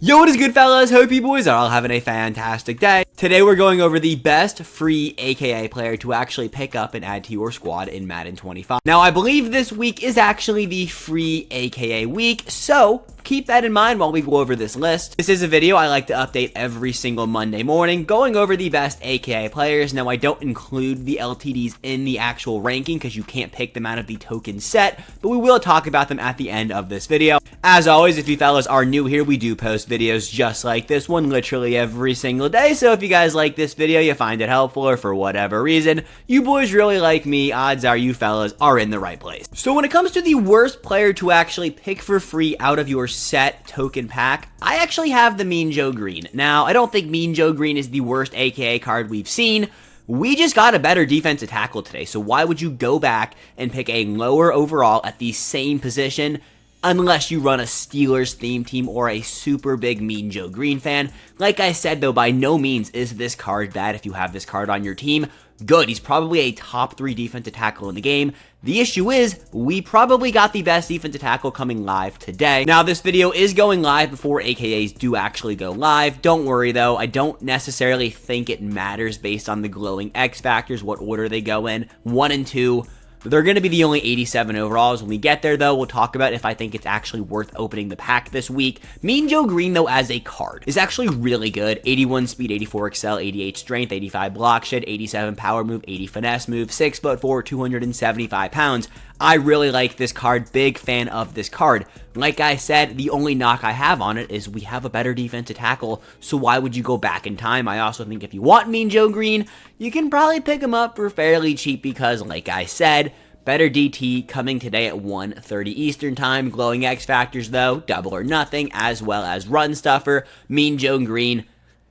Yo, what is good, fellas? Hope you boys are all having a fantastic day. Today we're going over the best free AKA player to actually pick up and add to your squad in Madden 25. Now, I believe this week is actually the free AKA week, so keep that in mind while we go over this list. This is a video I like to update every single Monday morning, going over the best AKA players. Now, I don't include the LTDs in the actual ranking because you can't pick them out of the token set, but we will talk about them at the end of this video. As always, if you fellas are new here, we do post videos just like this one literally every single day, so if you guys like this video, you find it helpful, or for whatever reason, you boys really like me, odds are you fellas are in the right place. So when it comes to the worst player to actually pick for free out of your set token pack, I actually have the Mean Joe Green. Now, I don't think Mean Joe Green is the worst AKA card we've seen. We just got a better defensive tackle today, so why would you go back and pick a lower overall at the same position unless you run a Steelers theme team or a super big Mean Joe Green fan? Like I said, though, by no means is this card bad if you have this card on your team. Good, he's probably a top 3 defensive tackle in the game. The issue is, we probably got the best defensive tackle coming live today. Now, this video is going live before AKAs do actually go live. Don't worry, though, I don't necessarily think it matters based on the glowing X factors, what order they go in, 1 and 2. They're going to be the only 87 overalls. When we get there, though, we'll talk about if I think it's actually worth opening the pack this week. Mean Joe Green, though, as a card, is actually really good. 81 speed, 84 excel, 88 strength, 85 block shed, 87 power move, 80 finesse move, 6'4", 275 pounds. I really like this card. Big fan of this card. Like I said, the only knock I have on it is we have a better defensive tackle, so why would you go back in time? I also think if you want Mean Joe Green, you can probably pick him up for fairly cheap because, like I said, better DT coming today at 1:30 Eastern Time. Glowing X factors, though, double or nothing, as well as run stuffer. Mean Joe Green,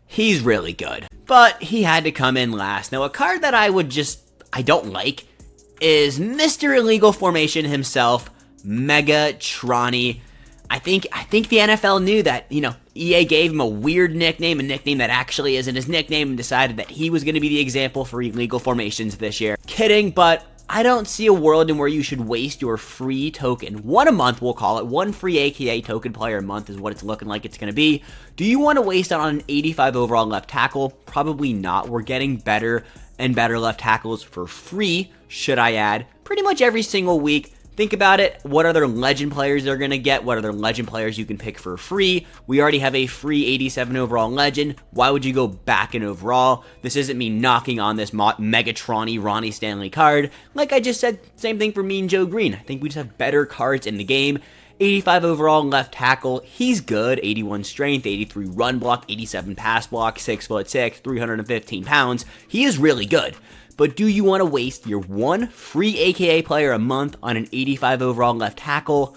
he's really good. But he had to come in last. Now, a card that I don't like is Mr. Illegal Formation himself, Megatron. I think the NFL knew that, EA gave him a weird nickname, a nickname that actually isn't his nickname, and decided that he was going to be the example for illegal formations this year. Kidding, but I don't see a world in where you should waste your free token. One a month, we'll call it. One free AKA token player a month is what it's looking like it's going to be. Do you want to waste it on an 85 overall left tackle? Probably not. We're getting better and better left tackles for free, should I add, pretty much every single week. Think about it. What other legend players they're going to get? What other legend players you can pick for free? We already have a free 87 overall legend. Why would you go back in overall? This isn't me knocking on this Megatron Ronnie Stanley card. Like I just said, same thing for Mean Joe Green. I think we just have better cards in the game. 85 overall left tackle, he's good. 81 strength, 83 run block, 87 pass block, 6'6", 315 pounds. He is really good. But do you want to waste your one free AKA player a month on an 85 overall left tackle?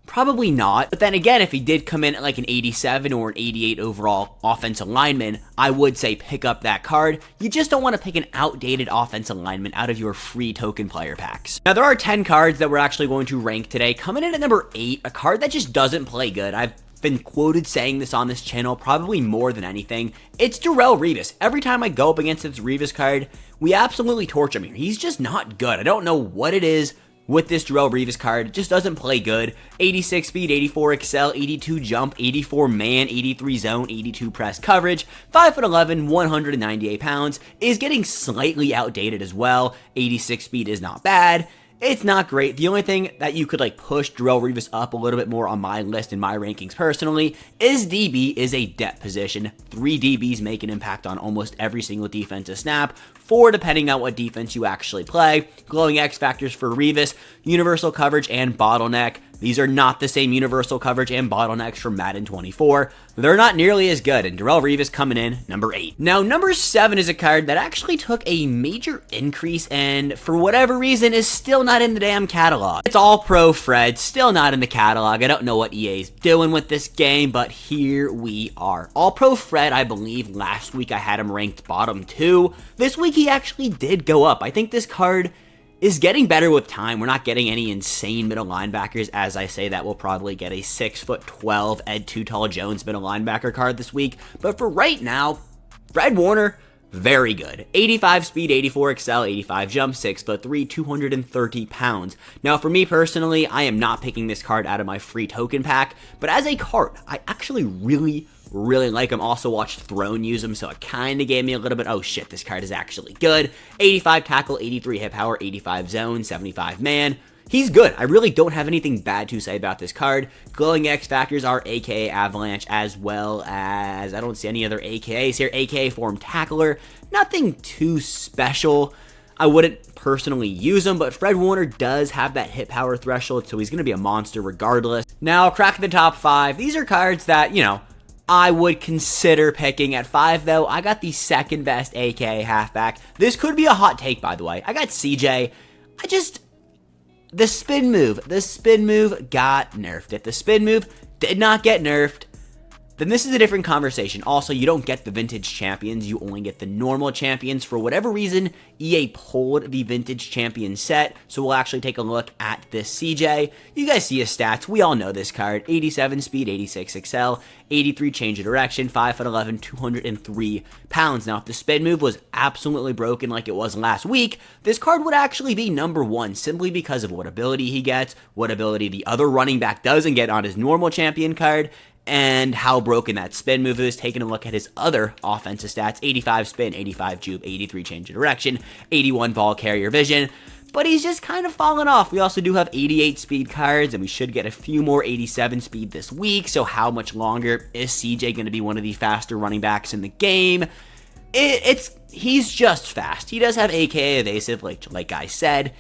Probably not. But then again, if he did come in at like an 87 or an 88 overall offensive lineman, I would say pick up that card. You just don't want to pick an outdated offensive lineman out of your free token player packs. Now, there are 10 cards that we're actually going to rank today. Coming in at number 8, a card that just doesn't play good. I've been quoted saying this on this channel probably more than anything. It's Darrelle Revis. Every time I go up against this Revis card, we absolutely torch him here. He's just not good. I don't know what it is with this Darrelle Revis card. It just doesn't play good. 86 speed, 84 excel, 82 jump, 84 man, 83 zone, 82 press coverage, 5'11", 198 pounds, is getting slightly outdated as well. 86 speed is not bad. It's not great. The only thing that you could push Darrelle Revis up a little bit more on my list in my rankings personally is DB is a depth position. 3 DBs make an impact on almost every single defensive snap. 4 depending on what defense you actually play. Glowing X factors for Revis, universal coverage and bottleneck. These are not the same universal coverage and bottlenecks from Madden 24. They're not nearly as good, and Darrelle Revis coming in number 8. Now, number 7 is a card that actually took a major increase and, for whatever reason, is still not in the damn catalog. It's All Pro Fred, still not in the catalog. I don't know what EA's doing with this game, but here we are. All Pro Fred, I believe, last week I had him ranked bottom 2. This week he actually did go up. I think this card is getting better with time. We're not getting any insane middle linebackers. As I say that, we'll probably get a 6'12" Ed Too Tall Jones middle linebacker card this week. But for right now, Fred Warner, very good. 85 speed, 84 excel, 85 jump, 6'3", 230 pounds. Now, for me personally, I am not picking this card out of my free token pack, but as a card, I actually really really like him. Also watched Throne use him, so it kind of gave me a little bit, oh shit, this card is actually good. 85 tackle, 83 hit power, 85 zone, 75 man. He's good. I really don't have anything bad to say about this card. Glowing X factors are AKA Avalanche, as well as, I don't see any other AKAs here. AKA Form Tackler. Nothing too special. I wouldn't personally use him, but Fred Warner does have that hit power threshold, so he's going to be a monster regardless. Now, cracking the top 5. These are cards that, you know, I would consider picking. At 5, though, I got the second best AKA halfback. This could be a hot take, by the way. I got CJ. The spin move got nerfed. If the spin move did not get nerfed, then this is a different conversation. Also, you don't get the vintage champions, you only get the normal champions. For whatever reason, EA pulled the vintage champion set, so we'll actually take a look at this CJ. You guys see his stats, we all know this card. 87 speed, 86 excel, 83 change of direction, 5'11", 203 pounds. Now, if the spin move was absolutely broken like it was last week, this card would actually be number 1, simply because of what ability he gets, what ability the other running back doesn't get on his normal champion card, and how broken that spin move is. Taking a look at his other offensive stats, 85 spin, 85 juke, 83 change of direction, 81 ball carrier vision, but he's just kind of fallen off. We also do have 88 speed cards, and we should get a few more 87 speed this week, so how much longer is CJ going to be one of the faster running backs in the game? He's just fast. He does have AKA evasive, like I said,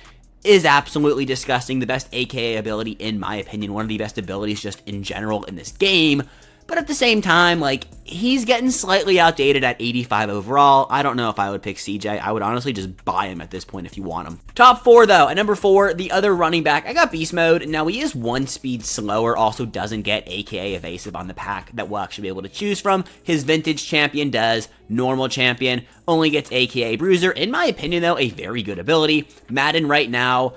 is absolutely disgusting. The best AKA ability, in my opinion, one of the best abilities just in general in this game. But at the same time, like, he's getting slightly outdated at 85 overall. I don't know if I would pick CJ. I would honestly just buy him at this point if you want him. Top 4, though. At number 4, the other running back, I got Beast Mode. Now, he is 1 speed slower, also doesn't get AKA evasive on the pack that we'll actually be able to choose from. His vintage champion does. Normal champion only gets AKA Bruiser. In my opinion, though, a very good ability. Madden right now,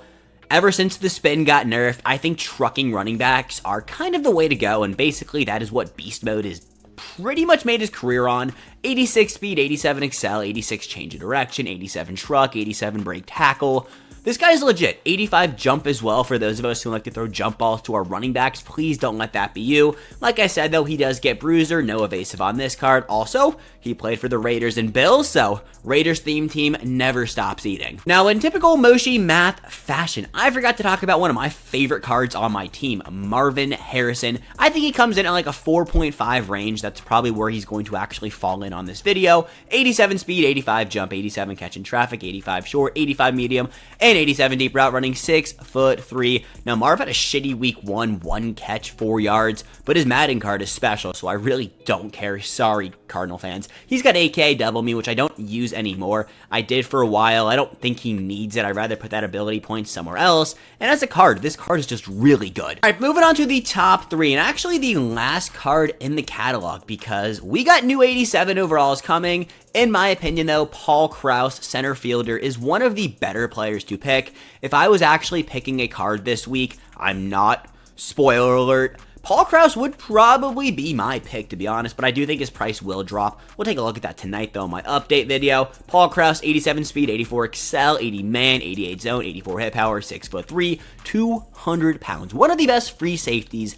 ever since the spin got nerfed, I think trucking running backs are kind of the way to go, and basically that is what Beast Mode is pretty much made his career on. 86 speed, 87 excel, 86 change of direction, 87 truck, 87 break tackle. This guy's legit. 85 jump as well for those of us who like to throw jump balls to our running backs. Please don't let that be you. Like I said, though, he does get Bruiser. No evasive on this card. Also, he played for the Raiders and Bills, so Raiders theme team never stops eating. Now, in typical Moshi math fashion, I forgot to talk about one of my favorite cards on my team, Marvin Harrison. I think he comes in at like a 4.5 range. That's probably where he's going to actually fall in on this video. 87 speed, 85 jump, 87 catch in traffic, 85 short, 85 medium, and 87 deep route running, 6'3". Now, Marv had a shitty week 1 catch, 4 yards, but his Madden card is special, so I really don't care. Sorry, Cardinal fans. He's got AK Double Me, which I don't use anymore. I did for a while. I don't think he needs it. I'd rather put that ability point somewhere else. And as a card, this card is just really good. All right, moving on to the top 3, and actually the last card in the catalog, because we got new 87 overalls coming. In my opinion, though, Paul Krause, center fielder, is one of the better players to pick. If I was actually picking a card this week, I'm not, spoiler alert, Paul Krause would probably be my pick, to be honest, but I do think his price will drop. We'll take a look at that tonight, though, in my update video. Paul Krause, 87 speed, 84 excel, 80 man, 88 zone, 84 hit power, 6'3", 200 pounds. One of the best free safeties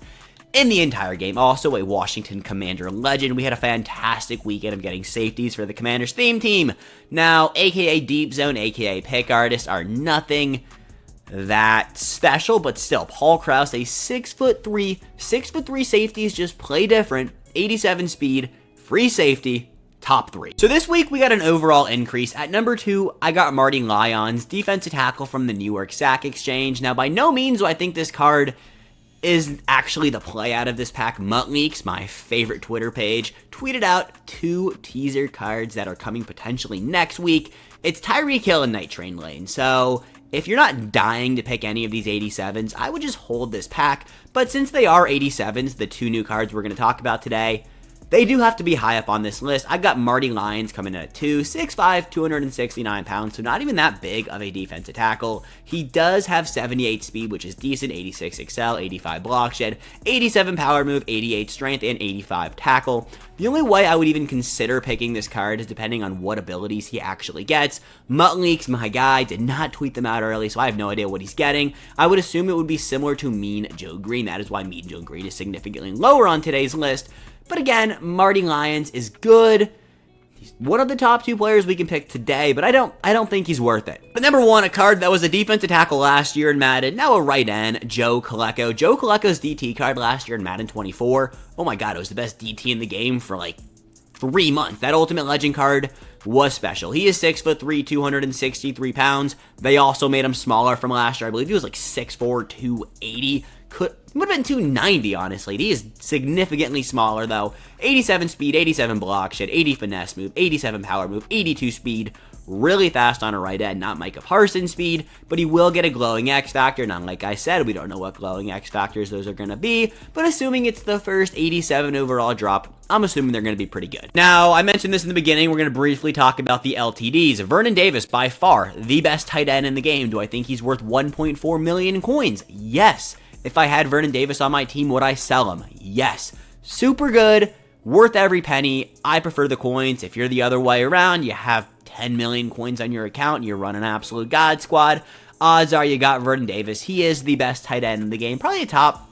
in the entire game. Also a Washington Commander legend. We had a fantastic weekend of getting safeties for the Commanders theme team. Now, AKA Deep Zone, AKA Pick Artist, are nothing that special, but still, Paul Krause, a 6'3", safeties just play different, 87 speed, free safety, top 3. So this week, we got an overall increase. At number 2, I got Marty Lyons, defensive tackle from the New York Sack Exchange. Now, by no means do I think this card is actually the play out of this pack. MUT Leaks, my favorite Twitter page, tweeted out 2 teaser cards that are coming potentially next week. It's Tyreek Hill and Night Train Lane. So if you're not dying to pick any of these 87s, I would just hold this pack. But since they are 87s, the 2 new cards we're going to talk about today, they do have to be high up on this list. I got Marty Lyons coming in at 2, 6'5", 269 pounds, so not even that big of a defensive tackle. He does have 78 speed, which is decent, 86 excel, 85 block shed, 87 power move, 88 strength, and 85 tackle. The only way I would even consider picking this card is depending on what abilities he actually gets. MUT Leaks, my guy, did not tweet them out early, so I have no idea what he's getting. I would assume it would be similar to Mean Joe Green. That is why Mean Joe Green is significantly lower on today's list. But again, Marty Lyons is good. He's one of the top 2 players we can pick today, but I don't think he's worth it. But number 1, a card that was a defensive tackle last year in Madden, now a right end, Joe Colecco. Joe Colecco's DT card last year in Madden 24. Oh my god, it was the best DT in the game for like 3 months. That Ultimate Legend card was special. He is 6'3", 263 pounds. They also made him smaller from last year. I believe he was like 6'4", 280. Would have been 290, honestly. He is significantly smaller, though. 87 speed, 87 block shed, 80 finesse move, 87 power move, 82 speed. Really fast on a right end, not Micah Parsons speed, but he will get a glowing X factor. Now, like I said, we don't know what glowing X factors those are going to be, but assuming it's the first 87 overall drop, I'm assuming they're going to be pretty good. Now, I mentioned this in the beginning. We're going to briefly talk about the LTDs. Vernon Davis, by far, the best tight end in the game. Do I think he's worth 1.4 million coins? Yes. If I had Vernon Davis on my team, would I sell him? Yes. Super good, worth every penny. I prefer the coins. If you're the other way around, you have 10 million coins on your account and you're running absolute god squad, odds are you got Vernon Davis. He is the best tight end in the game. Probably a top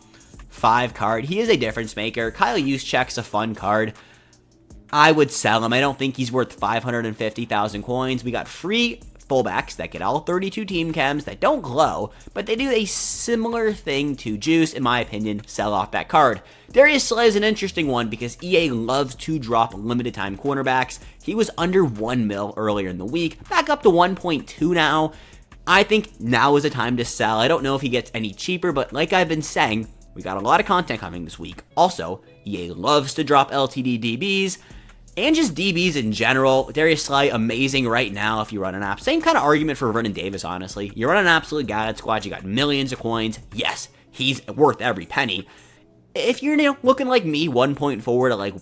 5 card. He is a difference maker. Kyle Juszczyk's a fun card. I would sell him. I don't think he's worth 550,000 coins. We got free fullbacks that get all 32 team chems that don't glow, but they do a similar thing to Juice. In my opinion, sell off that card. Darius Slay is an interesting one because EA loves to drop limited time cornerbacks. He was under 1 mil earlier in the week, back up to 1.2 now. I think now is a time to sell. I don't know if he gets any cheaper, but like I've been saying, we got a lot of content coming this week. Also, EA loves to drop LTD DBs. And just DBs in general. Darius Slay, amazing right now if you run an app. Same kind of argument for Vernon Davis, honestly. You run an absolute god squad, you got millions of coins. Yes, he's worth every penny. If you're looking like me, 1.4 to like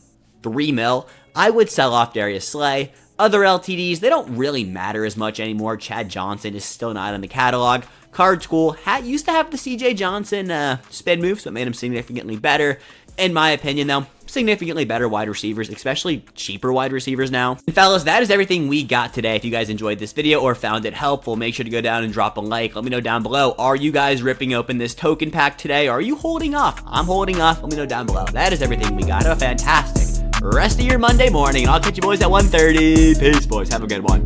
3 mil, I would sell off Darius Slay. Other LTDs, they don't really matter as much anymore. Chad Johnson is still not in the catalog. Card School used to have the CJ Johnson spin move, so it made him significantly better. In my opinion, though, significantly better wide receivers, especially cheaper wide receivers now. And fellas, that is everything we got today. If you guys enjoyed this video or found it helpful, make sure to go down and drop a like. Let me know down below. Are you guys ripping open this token pack today? Or are you holding off? I'm holding off. Let me know down below. That is everything we got. Have a fantastic rest of your Monday morning, and I'll catch you boys at 1:30. Peace, boys. Have a good one.